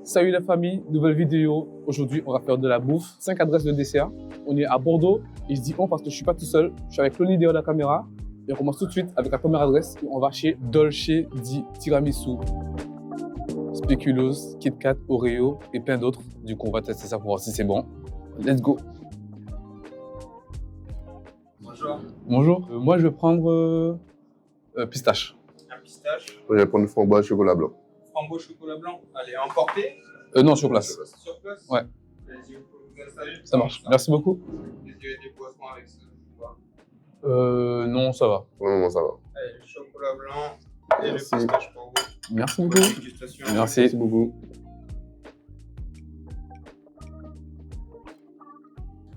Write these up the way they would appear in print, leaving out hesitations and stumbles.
Salut la famille, nouvelle vidéo. Aujourd'hui, on va faire de la bouffe. 5 adresses de dessert. On est à Bordeaux et je dis on parce que je suis pas tout seul. Je suis avec Loni derrière la caméra et on commence tout de suite avec la première adresse. On va chez Dolce di Tiramisu, Spéculoos, Kit Kat, Oreo et plein d'autres. Du coup, on va tester ça pour voir si c'est bon. Let's go. Bonjour. Bonjour. Moi, je vais prendre pistache. Un pistache, Je vais prendre framboise chocolat blanc. framboise chocolat blanc. Allez, emporté. Non, sur place. Sur place. Ouais. Allez-y, vous pouvez vous installer. Ça marche. Merci beaucoup. Vous désirez des boissons avec ce chocolat. Non, ça va. Pour le moment, ça va. Allez, le chocolat blanc et Merci. le pistache pour vous. Merci Bonne beaucoup. dégustation. Merci. Merci beaucoup.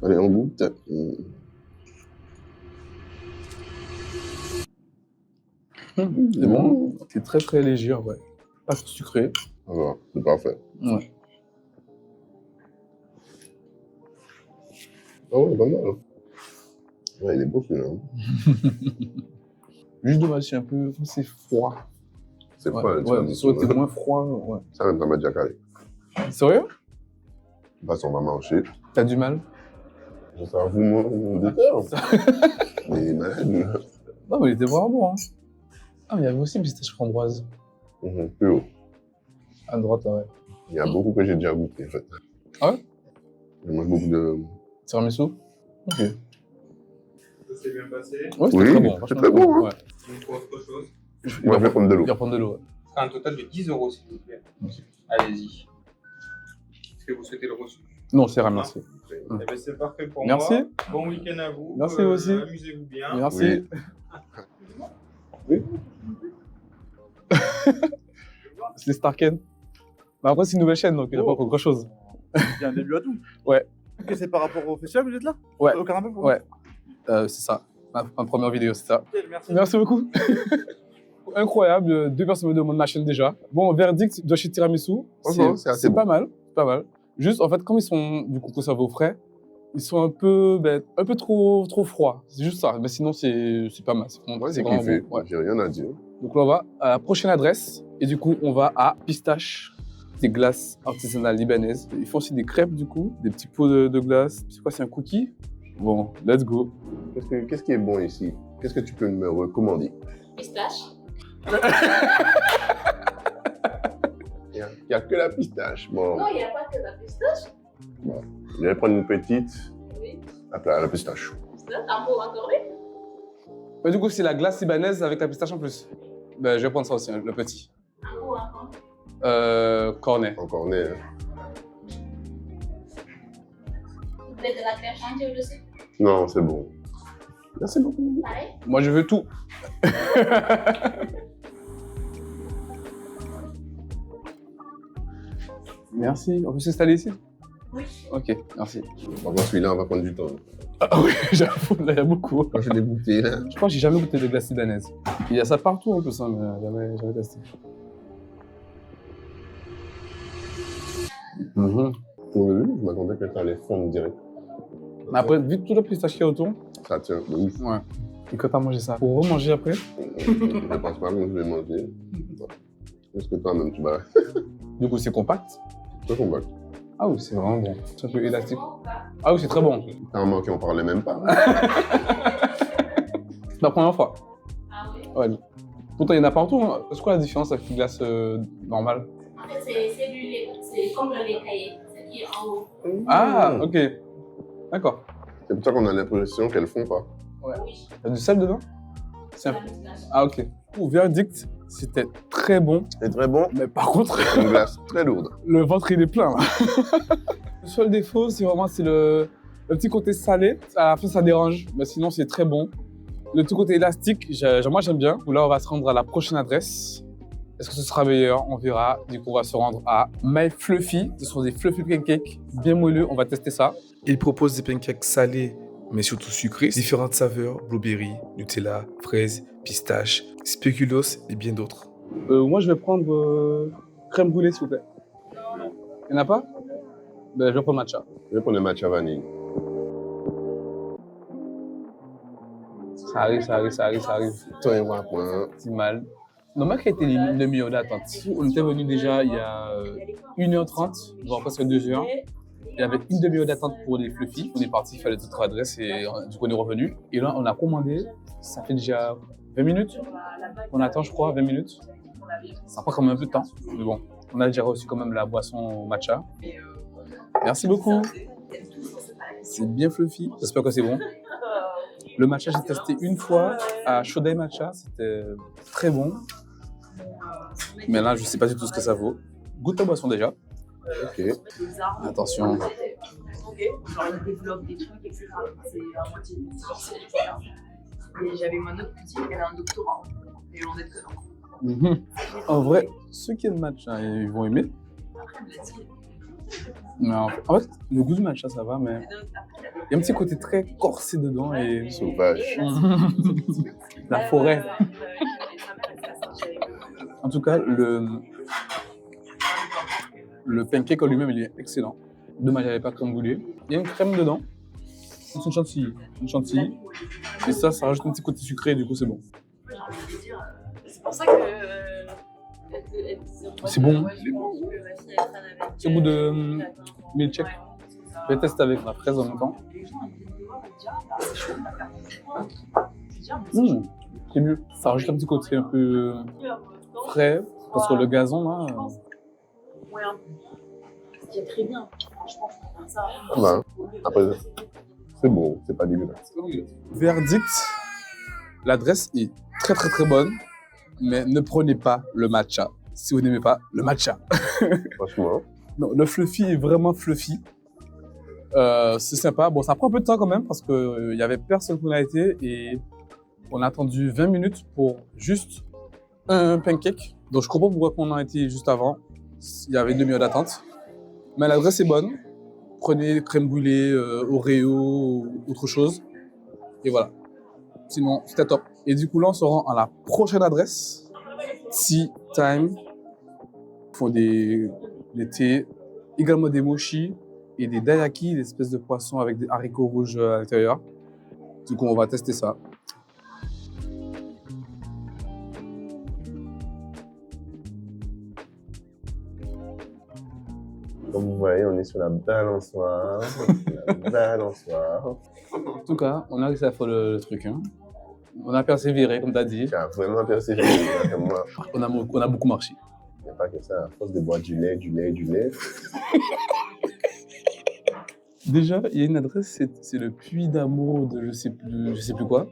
Allez, on goûte. C'est bon. C'est très très léger, ouais. Pas trop sucré. Ça va, c'est parfait. Ouais. Ah ouais, pas mal. Ouais, il est beau celui-là. Juste dommage, c'est un peu, c'est froid. C'est Ouais, pas ouais, ça aurait été moins froid. Ouais. Ça, même, ça m'a déjà calé. Sérieux? Parce qu'on va manger. T'as du mal? Je sais, vous, mon dessert. Mais il est malade. Non, mais il était vraiment bon. Hein. Ah, mais il y avait aussi une pistache framboise. Plus haut. À droite, là, ouais. Il y a beaucoup que j'ai déjà goûté, en fait. Ah ouais? Je mange beaucoup de... Tiramisu? Ok. Ça s'est bien passé. Ouais, c'était Oui, très bon. c'est franchement, très bon, hein. Ouais. Il faut autre chose. Moi, je vais prendre de l'eau. Je vais prendre de l'eau. Ouais. Ce sera un total de 10 €, s'il vous plaît. Allez-y. Est-ce que vous souhaitez le reçu? Non, c'est rien, merci. Eh bien, c'est parfait pour Merci. moi. Bon week-end à vous. Merci aussi. Amusez-vous bien. Merci. Oui. C'est Starken. Mais après, c'est une nouvelle chaîne, donc il n'y a pas grand chose. Il y a un début à tout. Ouais. Ok, c'est par rapport au festival que vous êtes là? Ouais. Au canapé pour Ouais. C'est ça. Ma première vidéo, c'est ça. Ok, merci. Merci beaucoup. Incroyable, 2 personnes me demandent ma chaîne déjà. Bon, verdict de chez Tiramisu, Franchement, c'est assez c'est bon. pas mal, pas mal. Juste, en fait, comme ils sont du coup conservés au frais, ils sont un peu trop froids. C'est juste ça, mais sinon c'est pas mal. Ouais, c'est vraiment kiffé. bon. Ouais. J'ai rien à dire. Donc là, on va à la prochaine adresse, et du coup, on va à Pistache, des glaces artisanales libanaises. Ils font aussi des crêpes du coup, des petits pots de glace. C'est quoi, c'est un cookie? Bon, let's go. Qu'est-ce qui est bon ici? Qu'est-ce que tu peux me recommander? Pistache. Il n'y a que la pistache. Bon, Non, il n'y a pas que la pistache. je vais prendre une petite. Oui. La pistache. Pistache, un pot encore. Mais du coup, c'est la glace libanaise avec la pistache en plus. Ben, je vais prendre ça aussi, hein, le petit. Un pot encore. Cornet. Encore né. Hein. Vous voulez de la crème chantilly aussi? Non, c'est bon. Merci beaucoup. Pareil. Moi, je veux tout. Merci. On peut s'installer ici? Oui. Ok, merci. Par contre, celui-là, on va prendre du temps. Ah oui, j'avoue, là, il y a beaucoup. Moi, je l'ai goûté, là. Je crois que j'ai jamais goûté de glace libanaise. Il y a ça partout en plus, hein, mais jamais testé. Pour le début, je m'attendais que ça allait fondre direct. Mais après, vu tout le pistache qu'il y a autour, Ça tient de ouf. ouais. Et quand t'as mangé ça, pour remanger après, Je pense pas que je vais manger. Est-ce que toi-même, tu vas... du coup, c'est compact. C'est ton bac. Ah oui, c'est vraiment bon. C'est un peu élastique. Bon, ou pas? Ah oui, c'est très bon. T'as un manqué, on parlait même pas. C'est la première fois. Ah oui. Ouais. Pourtant, il y en a partout. Hein. C'est quoi la différence avec une glace normale? En fait, c'est du lait. C'est comme le lait caillé. C'est qui est en haut. Ah, ok. D'accord. C'est pour ça qu'on a l'impression qu'elles font pas. Oui. Il y a du sel dedans? C'est un- La pistache. Ah, ok. Au verdict, c'était très bon. C'est très bon. Mais par contre, Une glace très lourde. le ventre, il est plein, là. Le seul défaut, c'est vraiment le petit côté salé. À la fin, ça dérange. Mais sinon, c'est très bon. Le petit côté élastique, moi, j'aime bien. Là, on va se rendre à la prochaine adresse. Est-ce que ce sera meilleur? On verra. Du coup, on va se rendre à My Fluffy. Ce sont des fluffy pancakes bien moelleux. On va tester ça. Il propose des pancakes salés, mais surtout sucrés, différentes saveurs, blueberry, Nutella, fraises, pistaches, spéculoos et bien d'autres. Moi, je vais prendre crème brûlée, s'il vous plaît. Il n'y en a pas? Ben, je vais prendre matcha. Je vais prendre le matcha vanille. Ça arrive. Toi et moi, point. C'est mal. Non, moi qui a été une demi-heure d'attente. On était venu déjà il y a 1h30, voire presque 2h. Il y avait une demi-heure d'attente pour les fluffy. On est parti, il fallait notre adresse et du coup on est revenu. Et là, on a commandé, ça fait déjà 20 minutes. On attend, je crois, 20 minutes. Ça prend quand même un peu de temps, mais bon. On a déjà reçu quand même la boisson matcha. Merci beaucoup. C'est bien fluffy. J'espère que c'est bon. Le matcha, j'ai testé une fois à Shodai Matcha. C'était très bon. Mais là, je ne sais pas du tout ce que ça vaut. Goûte ta boisson déjà. Ok. Attention. Genre, ils développent des trucs, etc. C'est à moitié. Et j'avais mon autre cousine, elle a un doctorat. Et on est très En vrai, ceux qui aiment le matcha, ils vont aimer. Mais en fait, le goût du matcha, ça va, mais il y a un petit côté très corsé dedans et Sauvage. la forêt. En tout cas, le pancake en lui-même, il est excellent. Dommage, il n'y avait pas de crème brûlée. Il y a une crème dedans. C'est une chantilly. Une chantilly. Et ça rajoute un petit côté sucré, du coup, c'est bon. C'est pour ça que. C'est bon. C'est au goût de milkshake. Je vais tester avec la fraise en même temps. C'est mieux. Ça rajoute un petit côté un peu frais. Parce que le gazon, là. Ouais, un peu. Ce qui est très bien. Franchement, je préfère ça. Ça va. Après, c'est bon, c'est pas dégueulasse. Verdict, l'adresse est très très très bonne, mais ne prenez pas le matcha si vous n'aimez pas le matcha. Franchement. Non, le fluffy est vraiment fluffy. C'est sympa. Bon, ça prend un peu de temps quand même parce qu'il y avait personne qui a été et on a attendu 20 minutes pour juste un pancake. Donc je comprends pourquoi on a été juste avant. Il y avait une demi-heure d'attente. Mais l'adresse est bonne. Prenez crème brûlée, Oreo ou autre chose. Et voilà. Sinon, c'était top. Et du coup, là, on se rend à la prochaine adresse. Tea Time. Il faut des thés, également des mochis et des dayaki, des espèces de poissons avec des haricots rouges à l'intérieur. Du coup, on va tester ça. Comme vous voyez, on est sur la balançoire. En tout cas, on a réussi à faire le truc. Hein. On a persévéré, comme tu as dit. Tu as vraiment persévéré, comme moi. On a beaucoup marché. Il n'y a pas que ça, à force de boire du lait. Déjà, il y a une adresse, c'est le Puy d'Amour de je sais plus quoi.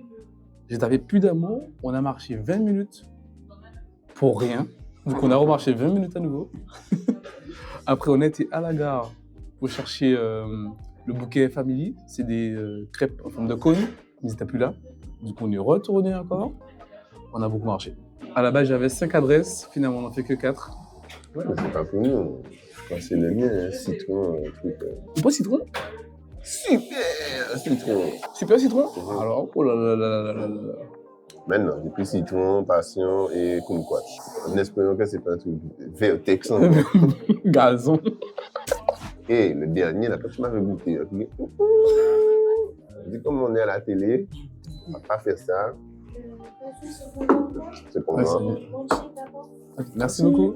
J'ai tapé Puy d'Amour, on a marché 20 minutes pour rien. Donc on a remarché 20 minutes à nouveau. Après, on a été à la gare pour chercher le bouquet Family. C'est des crêpes en forme de cône, mais ils n'étaient plus là. Du coup, on est retourné encore. On a beaucoup marché. À la base, j'avais 5 adresses. Finalement, on n'en fait que 4. Ouais, mais c'est pas pour nous. Moi, c'est le mien, citron, truc. Pas citron? Super citron. Super citron? Mhm. Alors, oh là là là là là là. Maintenant, j'ai pris citron, passion et kumquat. En espérant que c'est pas un truc vert texan. Gazon. Et le dernier, là, quand tu m'avais goûté, je me dis, comme on est à la télé, on va pas faire ça. C'est pour Ouais, moi. Ok, merci beaucoup.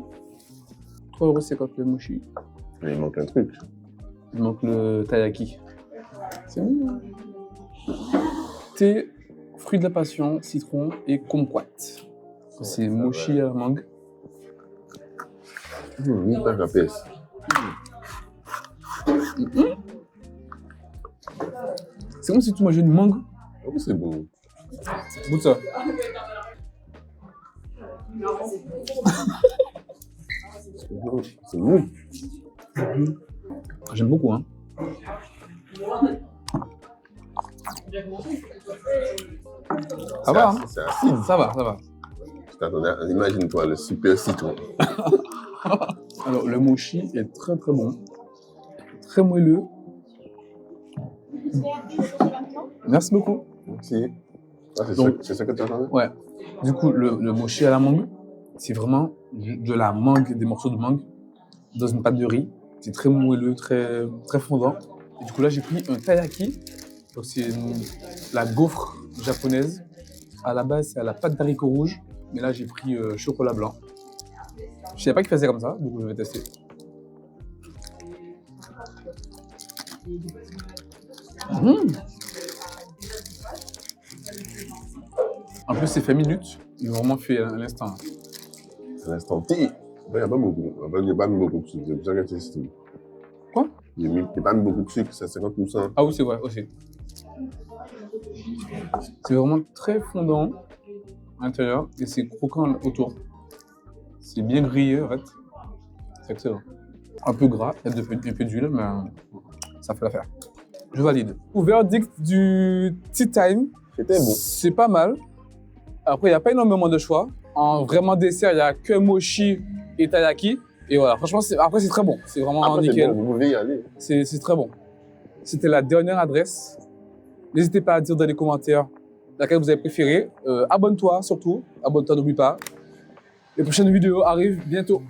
3,50€ le mochi. Mais il manque un truc. Il manque le taiyaki. C'est bon. Thé, fruits de la passion, citron et kumquat. C'est mochi à la mangue. Pas la peste. C'est comme si tu mangeais une mangue. Oh, c'est bon. Goûte ça. C'est bon. J'aime beaucoup, hein. Ça va, hein. C'est acide. Ça va, ça va. Je t'attendais à- Imagine-toi le super citron. Alors, le mochi est très très bon. Très moelleux. Merci beaucoup. Si. Ah, Donc- c'est ça que tu attendais? Ouais. Du coup, le mochi à la mangue, c'est vraiment de la mangue, des morceaux de mangue dans une pâte de riz. C'est très moelleux, très, très fondant. Et du coup, là, j'ai pris un taiyaki. Donc, c'est la gaufre japonaise. À la base, c'est à la pâte d'haricots rouges. Mais là, j'ai pris chocolat blanc. Je savais pas qu'il faisait comme ça, donc je vais tester. En plus, c'est fait minutes. Ils ont vraiment fait à l'instant. C'est l'instant T. Il n'y a pas beaucoup. Il n'y a pas mis beaucoup de sucre. C'est pour ça que c'est style. Quoi? Il n'y a pas mis beaucoup de sucre, c'est 50%. Ah oui, c'est vrai, aussi. C'est vraiment très fondant à l'intérieur et c'est croquant autour. C'est bien grillé, en fait. C'est excellent. Un peu gras, il y a un peu d'huile, mais ça fait l'affaire. Je valide. Au verdict du Tea Time, C'était bon. c'est pas mal. Après, il n'y a pas énormément de choix. En vraiment dessert, il n'y a que mochi et taiyaki. Et voilà, franchement, après, c'est très bon. C'est vraiment Après, c'est nickel. bon, vous pouvez y aller. C'est très bon. C'était la dernière adresse. N'hésitez pas à dire dans les commentaires laquelle vous avez préférée. Abonne-toi surtout. Abonne-toi, n'oublie pas. Les prochaines vidéos arrivent bientôt.